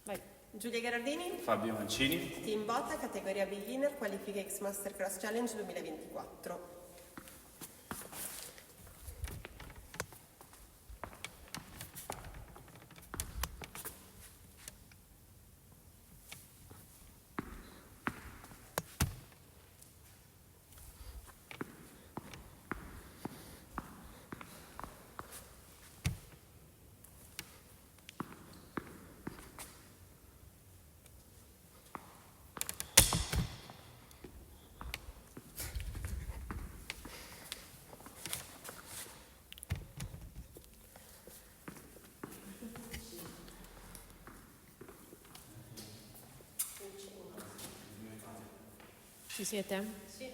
Vai. Giulia Gherardini, Fabio Mancini. Team Botta, categoria Beginner, qualifica X Master Cross Challenge 2024. Ci siete? Sì.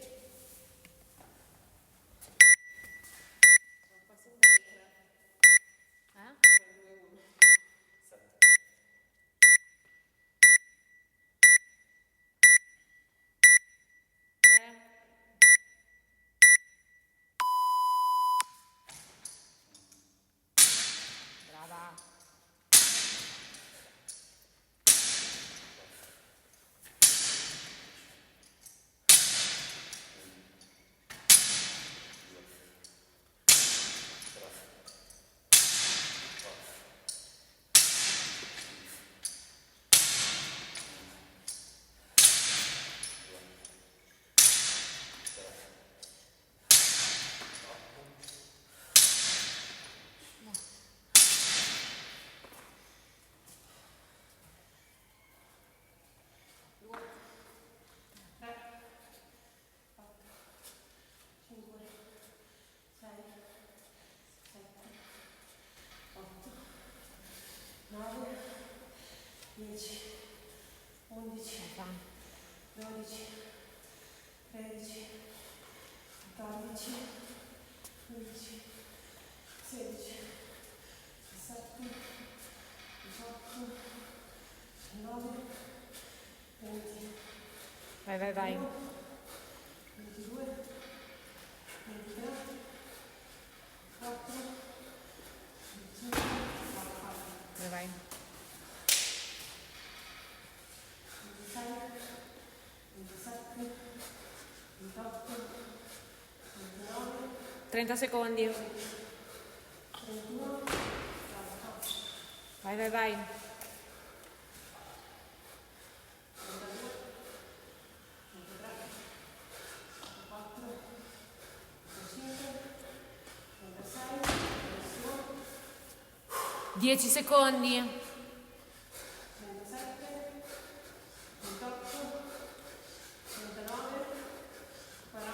Brava. Vai, vai, vai. 22, 23, 4, 25, Vai, vai. 26, 27, 28, 29, 30 secondi. 31, Vai, vai, vai. 10 secondi.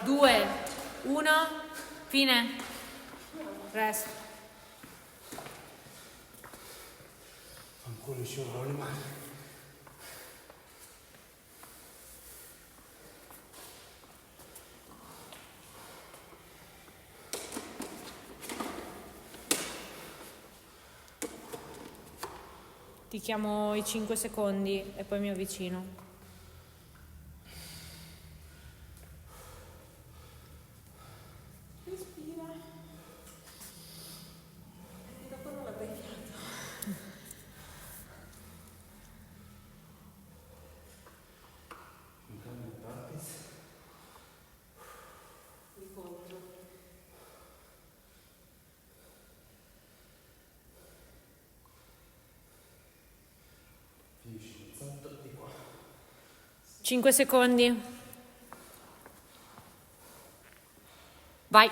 2, 1, fine. Resto. Ancora ci vuole male. Ti chiamo i 5 secondi e poi mi avvicino. respira. E dopo non avrai fiato. Riposo. 5 secondi. Vai.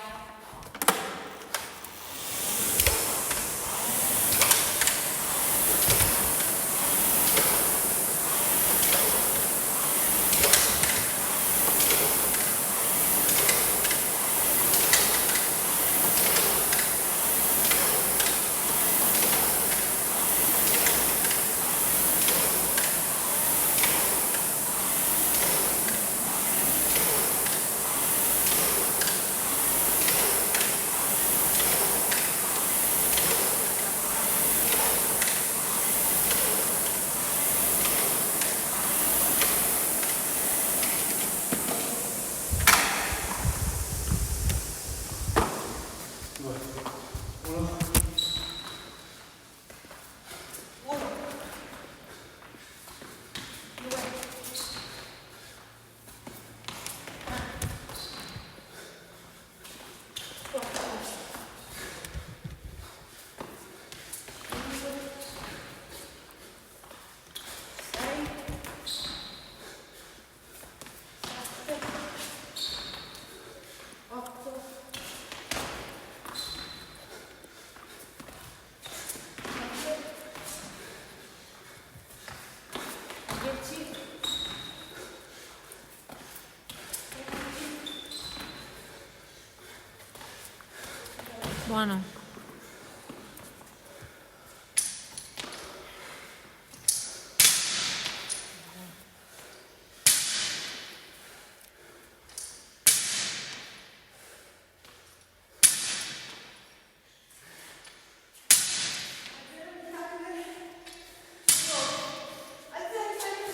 Buono.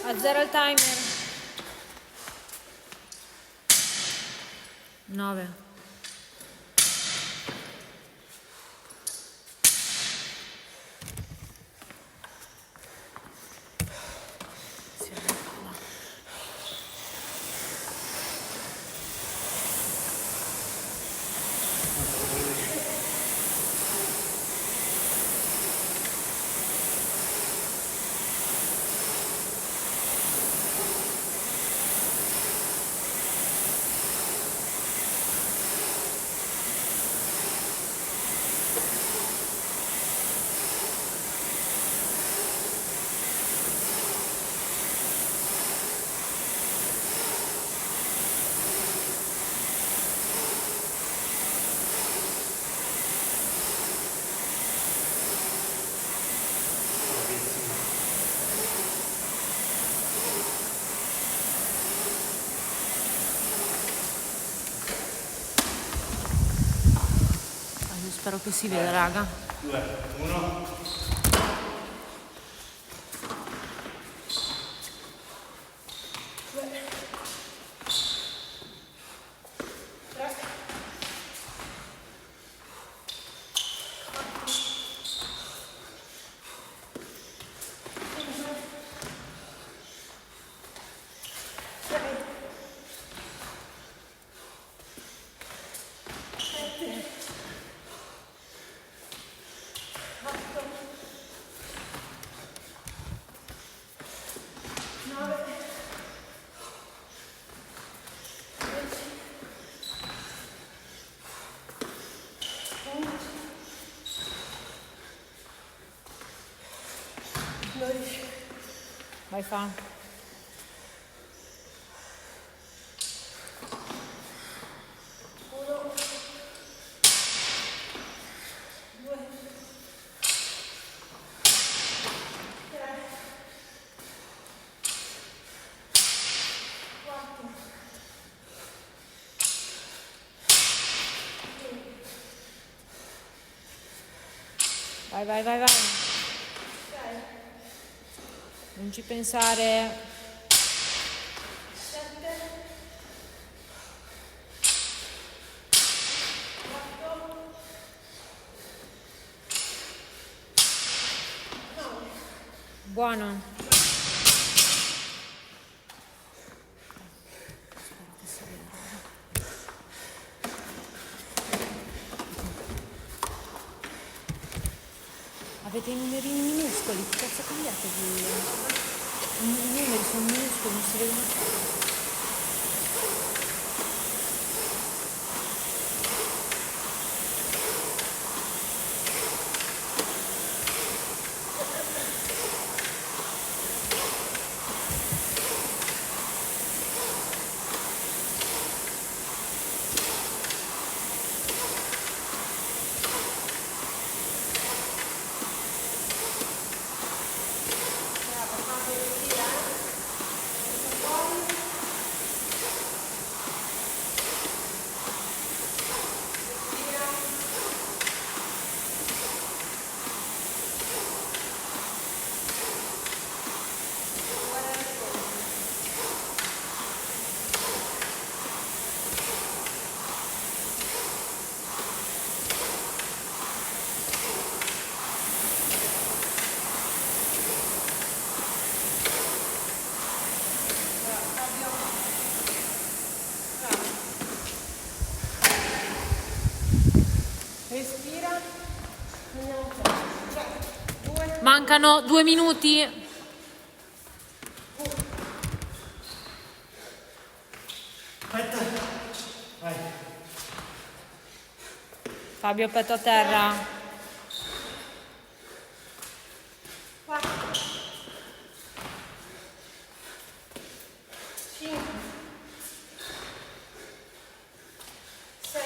A 0 il timer. 9. Io spero che si veda, raga. 2, 1. Vai fa. Vai, vai, vai, vai. Non ci pensare. Buono. Avete i numerini minuscoli, che cazzo cambiate voi? I numeri sono minuscoli, non si vedono più. Respira. Andiamo qua. 2. Mancano 2 minuti. Aspetta. Vai. Fabio, petto a terra. 4. 5. 6.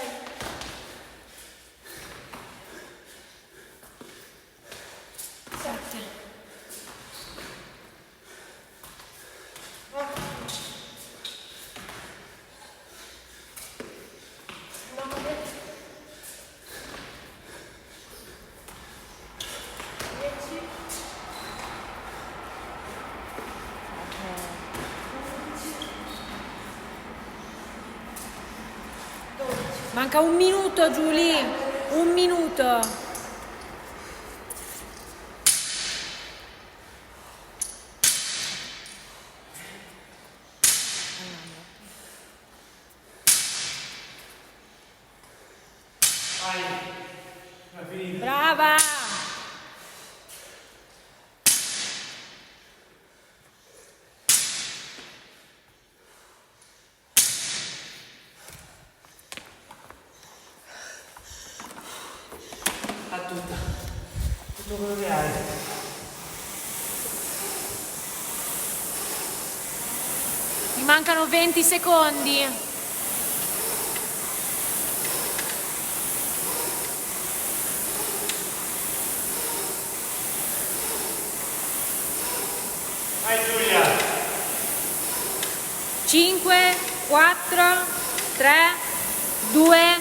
Manca un minuto, Giulia. Un minuto. Vai. Vai, finita. Brava. A tutto quello che hai. Ti mancano 20 secondi. Vai Giulia. 5, 4, 3, 2,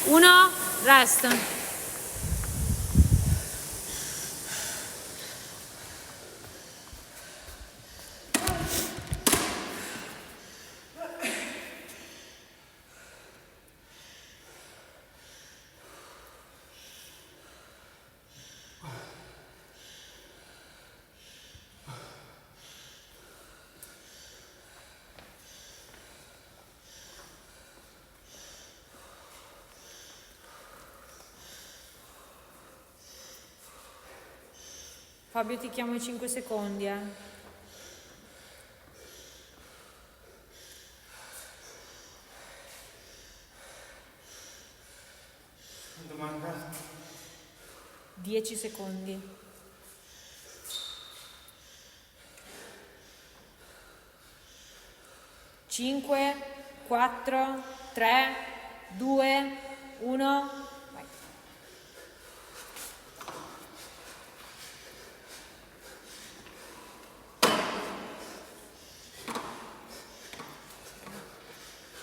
1, resta. Fabio, ti chiamo in 5 secondi, Quanto manca? 10 secondi. Cinque, 4, 3, 2, 1. Vai.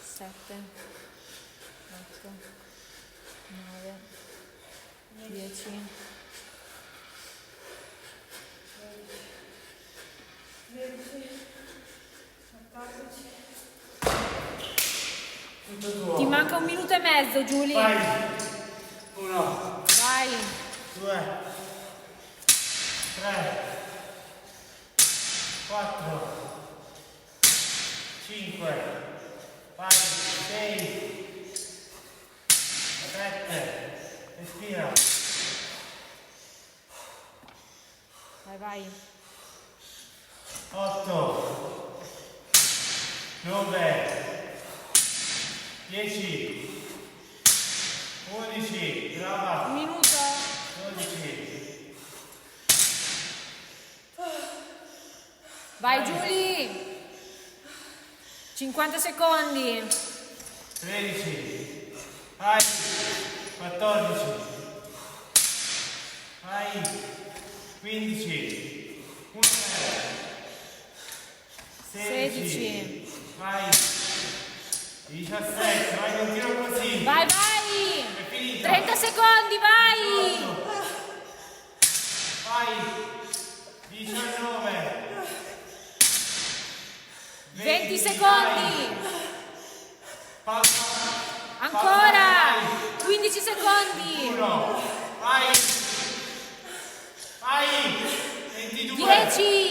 Sette, 8, 9, 10. 14. Tutto tuo. Ti manca 1 minuto e mezzo, Giulia. Vai. 1, Vai. 2, 3, 4, 5, vai, 6, 7, respira. Vai, vai. 8, 9, 10, 11, brava, 1 minuto. 12, Vai, Giulia. 50 secondi. 13, vai, 14, vai, 15, 16, vai, 17, vai, continua così, Vai, è vai. finita, 30 secondi, vai. 18, vai, 19, 20 secondi. pausa, Ancora. 15 secondi. 1, vai, vai, 22, 10.